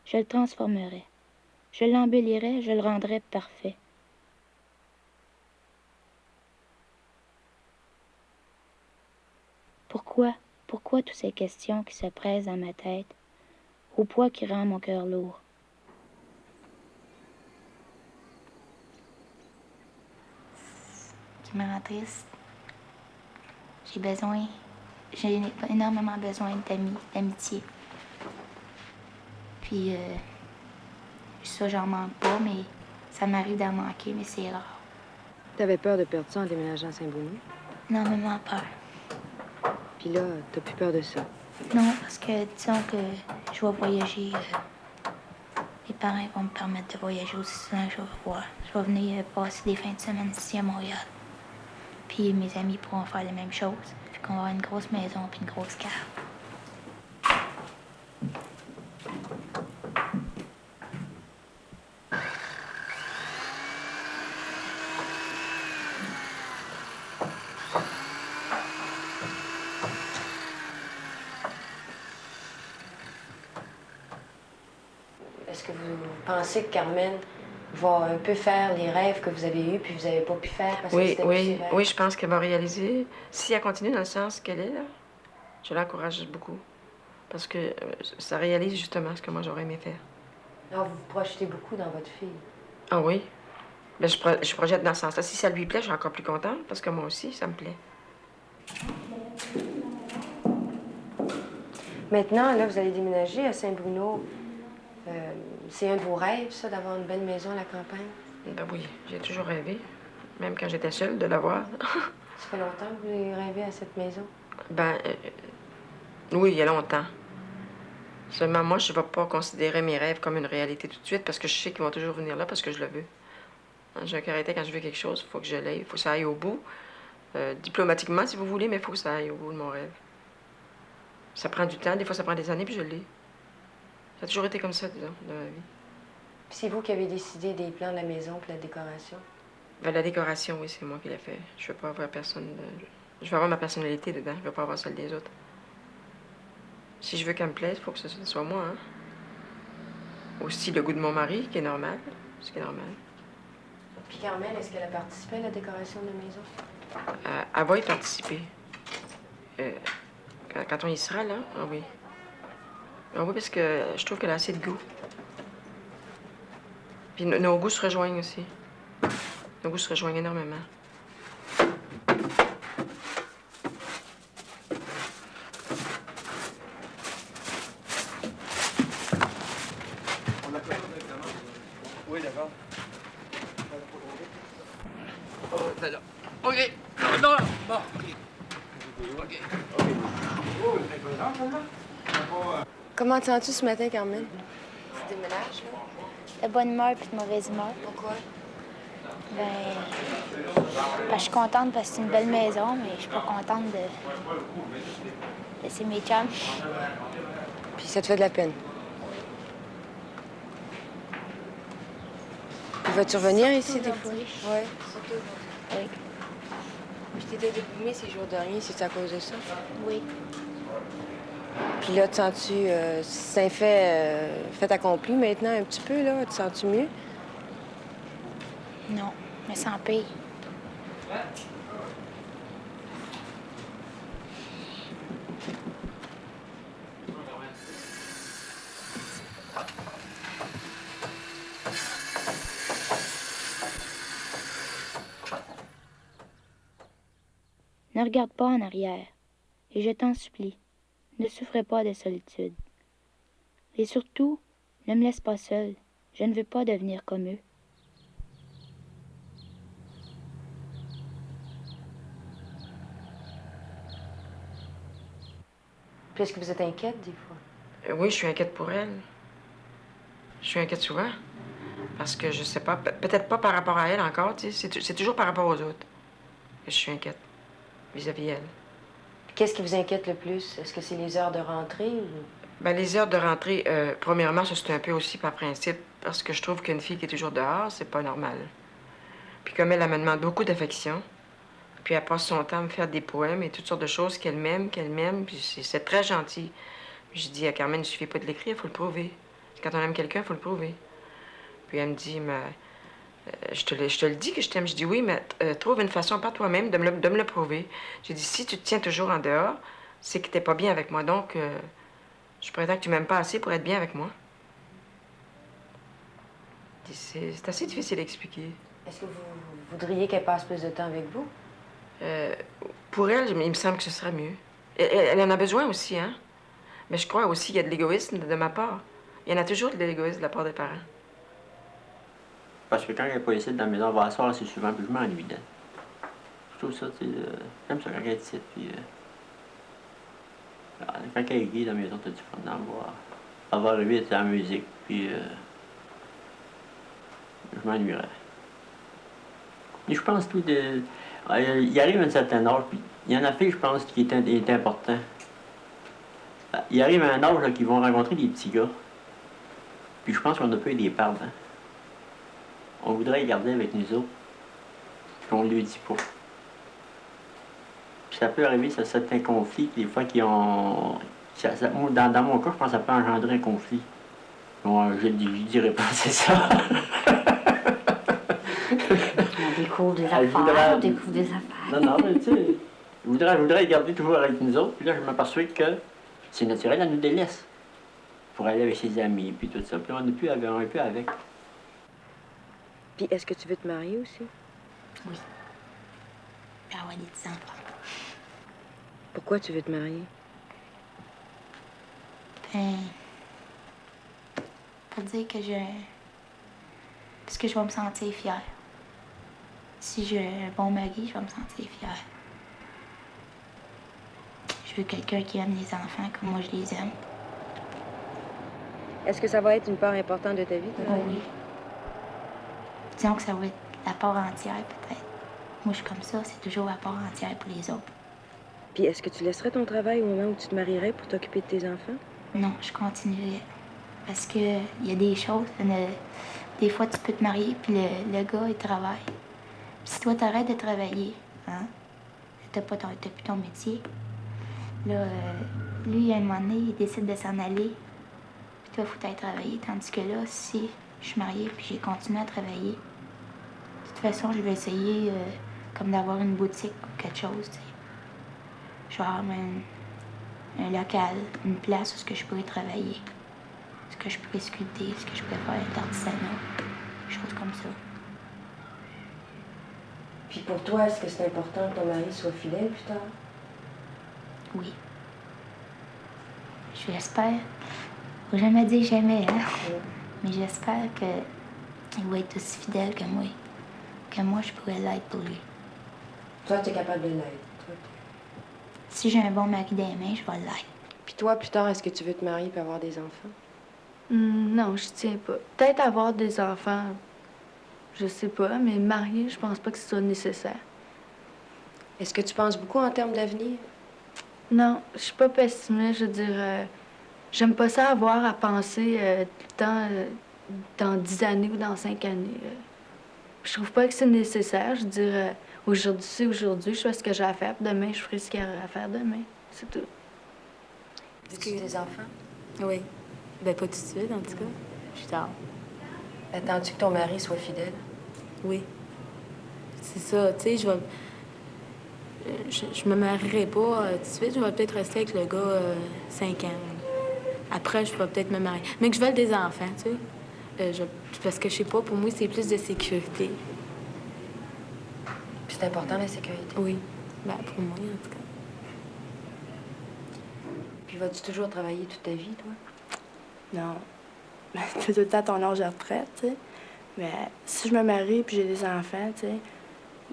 Je le transformerais. Je l'embellirais, je le rendrais parfait. Pourquoi toutes ces questions qui se pressent dans ma tête, au poids qui rend mon cœur lourd? Qui me rend triste. J'ai énormément besoin d'amis, d'amitié. Puis, ça, j'en manque pas, mais ça m'arrive d'en manquer, mais c'est rare. T'avais peur de perdre ça en déménageant à Saint-Bruno? Énormément peur. Puis là, t'as plus peur de ça? Non, parce que disons que je vais voyager. Les parents vont me permettre de voyager aussi souvent que je vais voir. Je vais venir passer des fins de semaine ici à Montréal. Puis mes amis pourront faire les mêmes choses. Puis qu'on va avoir une grosse maison puis une grosse cave. Est-ce que vous pensez que Carmen va un peu faire les rêves que vous avez eus puis vous n'avez pas pu faire parce que Oui, c'était oui, plus oui, je pense qu'elle va réaliser. Si elle continue dans le sens qu'elle est, là, je l'encourage beaucoup. Parce que ça réalise justement ce que moi j'aurais aimé faire. Alors, vous vous projetez beaucoup dans votre fille. Ah oui? Ben, je projette dans ce sens-là. Si ça lui plaît, je suis encore plus contente parce que moi aussi, ça me plaît. Maintenant, là, vous allez déménager à Saint-Bruno. C'est un de vos rêves, ça, d'avoir une belle maison à la campagne? Ben oui, j'ai toujours rêvé, même quand j'étais seule, de l'avoir. Ça fait longtemps que vous rêvez à cette maison? Ben, oui, il y a longtemps. Seulement, moi, je ne vais pas considérer mes rêves comme une réalité tout de suite parce que je sais qu'ils vont toujours venir là parce que je le veux. J'ai un caractère, quand je veux quelque chose, il faut que je l'aie, il faut que ça aille au bout. Diplomatiquement, si vous voulez, mais il faut que ça aille au bout de mon rêve. Ça prend du temps, des fois ça prend des années, puis je l'ai. Ça a toujours été comme ça, disons, dans ma vie. Puis c'est vous qui avez décidé des plans de la maison puis la décoration? Ben, la décoration, oui, c'est moi qui l'ai fait. Je veux pas avoir personne... Je veux avoir ma personnalité dedans, je veux pas avoir celle des autres. Si je veux qu'elle me plaise, il faut que ce soit moi, hein. Aussi le goût de mon mari, qui est normal, ce qui est normal. Puis Carmel, est-ce qu'elle a participé à la décoration de la maison? Elle va y participer. Quand on y sera, là, ah oui. Ah oui, parce que je trouve qu'elle a assez de goût. Puis nos goûts se rejoignent aussi. Nos goûts se rejoignent énormément. Oui, d'accord. Oh, là. OK. Non, bon. OK. Comment te sens-tu ce matin, Carmen? Tu déménages, là? De bonne humeur puis de mauvaise humeur. Pourquoi? Ben, je suis contente parce que c'est une belle maison, mais je suis pas contente de laisser mes chums. Puis ça te fait de la peine? Vas-tu revenir ici des fois? Oui, surtout aujourd'hui. Oui. Puis t'étais déprimée ces jours derniers, c'est à cause de ça? Oui. Puis là, te sens-tu... c'est un fait accompli maintenant, un petit peu, là? Te sens-tu mieux? Non, mais sans pire. Ne regarde pas en arrière, et je t'en supplie, ne souffre pas de solitude. Et surtout, ne me laisse pas seule, je ne veux pas devenir comme eux. Puis est-ce que vous êtes inquiète des fois? Oui, je suis inquiète pour elle. Je suis inquiète souvent. Parce que je sais pas, peut-être pas par rapport à elle encore, tu sais, c'est toujours par rapport aux autres que je suis inquiète vis-à-vis elle. Qu'est-ce qui vous inquiète le plus? Est-ce que c'est les heures de rentrée ou... Ben, les heures de rentrée, premièrement, ça c'est un peu aussi par principe, parce que je trouve qu'une fille qui est toujours dehors, c'est pas normal. Puis comme elle me demande beaucoup d'affection, puis elle passe son temps à me faire des poèmes et toutes sortes de choses qu'elle m'aime, puis c'est très gentil. Puis je dis à Carmen, il suffit pas de l'écrire, il faut le prouver. Quand on aime quelqu'un, il faut le prouver. Puis elle me dit, mais, je te le dis que je t'aime. Je dis oui, mais trouve une façon par toi-même de me le prouver. J'ai dit, si tu te tiens toujours en dehors, c'est que t'es pas bien avec moi. Donc, je prétends que tu m'aimes pas assez pour être bien avec moi. C'est assez difficile à expliquer. Est-ce que vous voudriez qu'elle passe plus de temps avec vous? Pour elle, il me semble que ce serait mieux. Elle en a besoin aussi, hein? Mais je crois aussi qu'il y a de l'égoïsme de ma part. Il y en a toujours de l'égoïsme de la part des parents. Parce que quand elle n'est pas ici dans la maison, elle va asseoir assez souvent, puis je m'ennuie d'elle. Je trouve ça, tu sais, j'aime ça quand elle est ici, puis... quand elle est gay dans la maison, t'as du fun d'en voir. Elle va arriver, c'est la musique, puis... je m'ennuierais. Mais je pense tout de... il arrive à un certain âge, puis il y en a fait, je pense, qui est important. Il arrive à un âge là, qu'ils vont rencontrer des petits gars. Puis je pense qu'on a peu des perdants. On voudrait les garder avec nous autres. Puis on ne le dit pas. Puis ça peut arriver, ça certains conflits, des fois qui ont... dans mon cas, je pense que ça peut engendrer un conflit. Bon, je dirais pas, c'est ça. On découvre des Elle affaires, voudrait- on découvre des affaires. Non, mais tu sais, je voudrais garder toujours avec nous autres, puis là, je m'aperçois que c'est naturel, elle nous délaisse pour aller avec ses amis, puis tout ça, puis on n'est plus avec. Puis est-ce que tu veux te marier aussi? Oui. Puis avoir des petits enfants. Pourquoi tu veux te marier? Ben, pour dire que parce que je vais me sentir fière. Si j'ai un bon mari, je vais me sentir fière. Je veux quelqu'un qui aime les enfants comme moi je les aime. Est-ce que ça va être une part importante de ta vie? Oh oui. Disons que ça va être la part entière, peut-être. Moi, je suis comme ça, c'est toujours la part entière pour les autres. Puis est-ce que tu laisserais ton travail au moment où tu te marierais pour t'occuper de tes enfants? Non, je continuerai. Parce que il y a des choses. Des fois, tu peux te marier, puis le gars, il travaille. Puis si toi, t'arrêtes de travailler, hein, t'as plus ton métier. Là, lui, à un moment donné, il décide de s'en aller. Puis toi, faut aller travailler. Tandis que là, si je suis mariée, puis j'ai continué à travailler, de toute façon, je vais essayer comme d'avoir une boutique ou quelque chose, tu sais. Je vais avoir un local, une place où ce que je pourrais travailler. Ce que je pourrais sculpter, ce que je pourrais faire d'artisanat, des choses comme ça. Puis pour toi, est-ce que c'est important que ton mari soit fidèle plus tard? Oui. Je l'espère. Faut jamais dire jamais, hein? Mais j'espère qu'il va être aussi fidèle que moi. Que moi, je pourrais l'être pour lui. Toi, tu es capable de l'être. Si j'ai un bon mari dans les mains, je vais l'être. Puis toi, plus tard, est-ce que tu veux te marier et avoir des enfants? Non, je tiens pas. Peut-être avoir des enfants, je sais pas, mais marier, je pense pas que ce soit nécessaire. Est-ce que tu penses beaucoup en termes d'avenir? Non, je suis pas pessimiste, je veux dire, j'aime pas ça avoir à penser tout le temps dans 10 années ou dans 5 années. Je trouve pas que c'est nécessaire, je veux dire, aujourd'hui c'est aujourd'hui, je fais ce que j'ai à faire, puis demain je ferai ce qu'il y a à faire demain, c'est tout. Veux-tu des enfants? Oui. Ben, pas tout de suite, en tout cas. Plus tard. Attends-tu que ton mari soit fidèle? Oui. C'est ça, tu sais, je vais... Je me marierai pas tout de suite. Je vais peut-être rester avec le gars 5 ans. Après, je vais peut-être me marier. Mais que je veuille des enfants, tu sais. Parce que, je sais pas, pour moi, c'est plus de sécurité. Puis c'est important, la sécurité? Oui. Ben, pour moi, en tout cas. Puis vas-tu toujours travailler toute ta vie, toi? Non. C'est tout le temps ton âge de retraite, tu sais. Mais si je me marie puis j'ai des enfants, tu sais,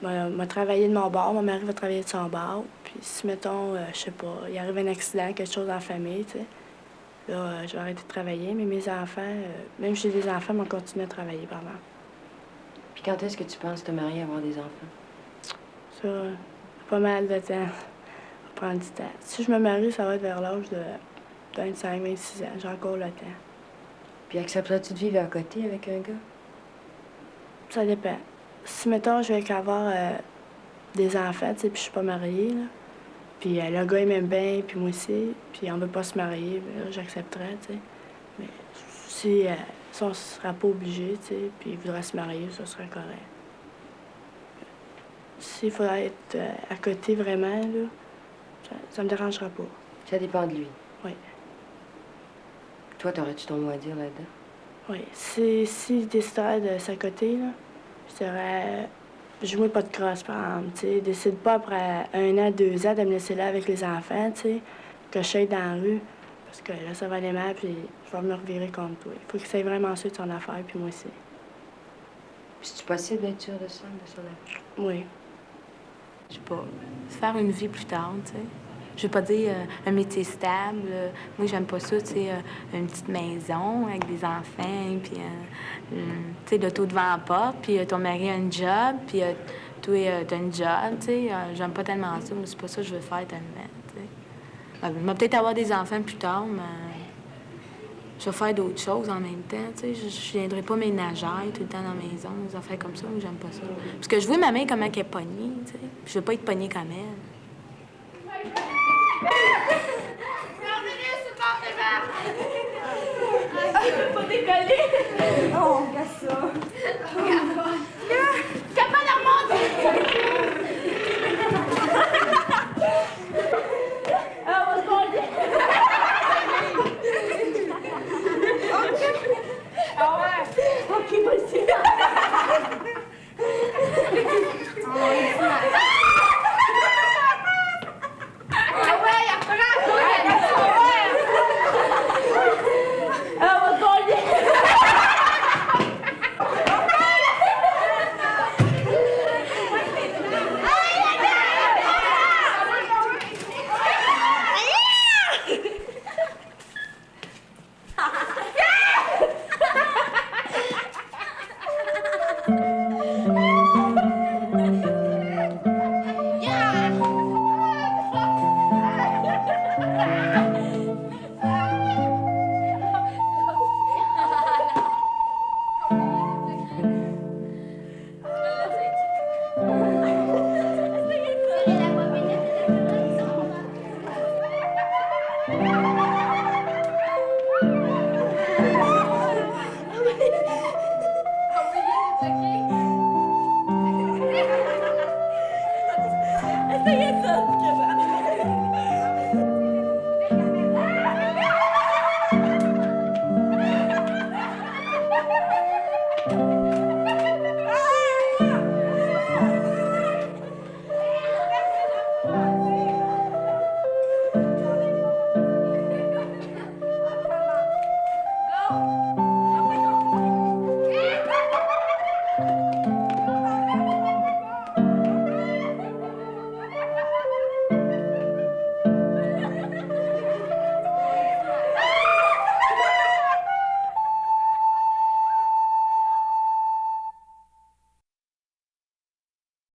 moi travailler de mon bord, mon mari va travailler de son bord. Puis si, mettons, je sais pas, il arrive un accident, quelque chose dans la famille, tu sais, là, je vais arrêter de travailler. Mais mes enfants, même si j'ai des enfants, ils vont continuer à travailler pendant. Puis quand est-ce que tu penses te marier et avoir des enfants? Ça, pas mal de temps. Ça va prendre du temps. Si je me marie, ça va être vers l'âge de 25, 26 ans. J'ai encore le temps. Puis accepterais-tu de vivre à côté avec un gars? Ça dépend. Si, mettons, je vais avoir des enfants, tu sais, puis je suis pas mariée, là, puis le gars, il m'aime bien, puis moi aussi, puis on veut pas se marier, bien, là, j'accepterais, tu sais. Mais si on serait pas obligé, tu sais, puis il voudrait se marier, ça serait correct. S'il faudrait être à côté vraiment, là, ça me dérangera pas. Ça dépend de lui? Oui. Toi, t'aurais-tu ton mot à dire là-dedans? Oui. Si déciderait de s'accoter, là, je dirais, joue-moi pas de crosse, par exemple, tu sais. Décide pas après 1 an, 2 ans de me laisser là avec les enfants, tu sais, que je sois dans la rue, parce que là, ça va aller mal, puis je vais me revirer contre toi. Il faut qu'il soit vraiment sûr de son affaire, puis moi aussi. Puis c'est-tu possible d'être sûr de ça, de son affaire? Oui. Je sais pas. Se faire une vie plus tard, tu sais. Je veux pas dire un métier stable. Moi, j'aime pas ça, tu sais, une petite maison avec des enfants, puis, tu sais, l'auto devant la porte, puis ton mari a un job, puis toi, t'as un job, tu sais. J'aime pas tellement ça, mais c'est pas ça que je veux faire tellement, tu sais. Je vais peut-être avoir des enfants plus tard, mais je vais faire d'autres choses en même temps, tu sais. Je viendrai pas ménagère tout le temps dans la maison, des affaires comme ça, mais j'aime pas ça. Parce que je vois ma mère comment elle est pognée, tu sais. Je veux pas être pognée comme elle. Je peux pas décoller. Oh, regarde ça. Regarde. Thank you.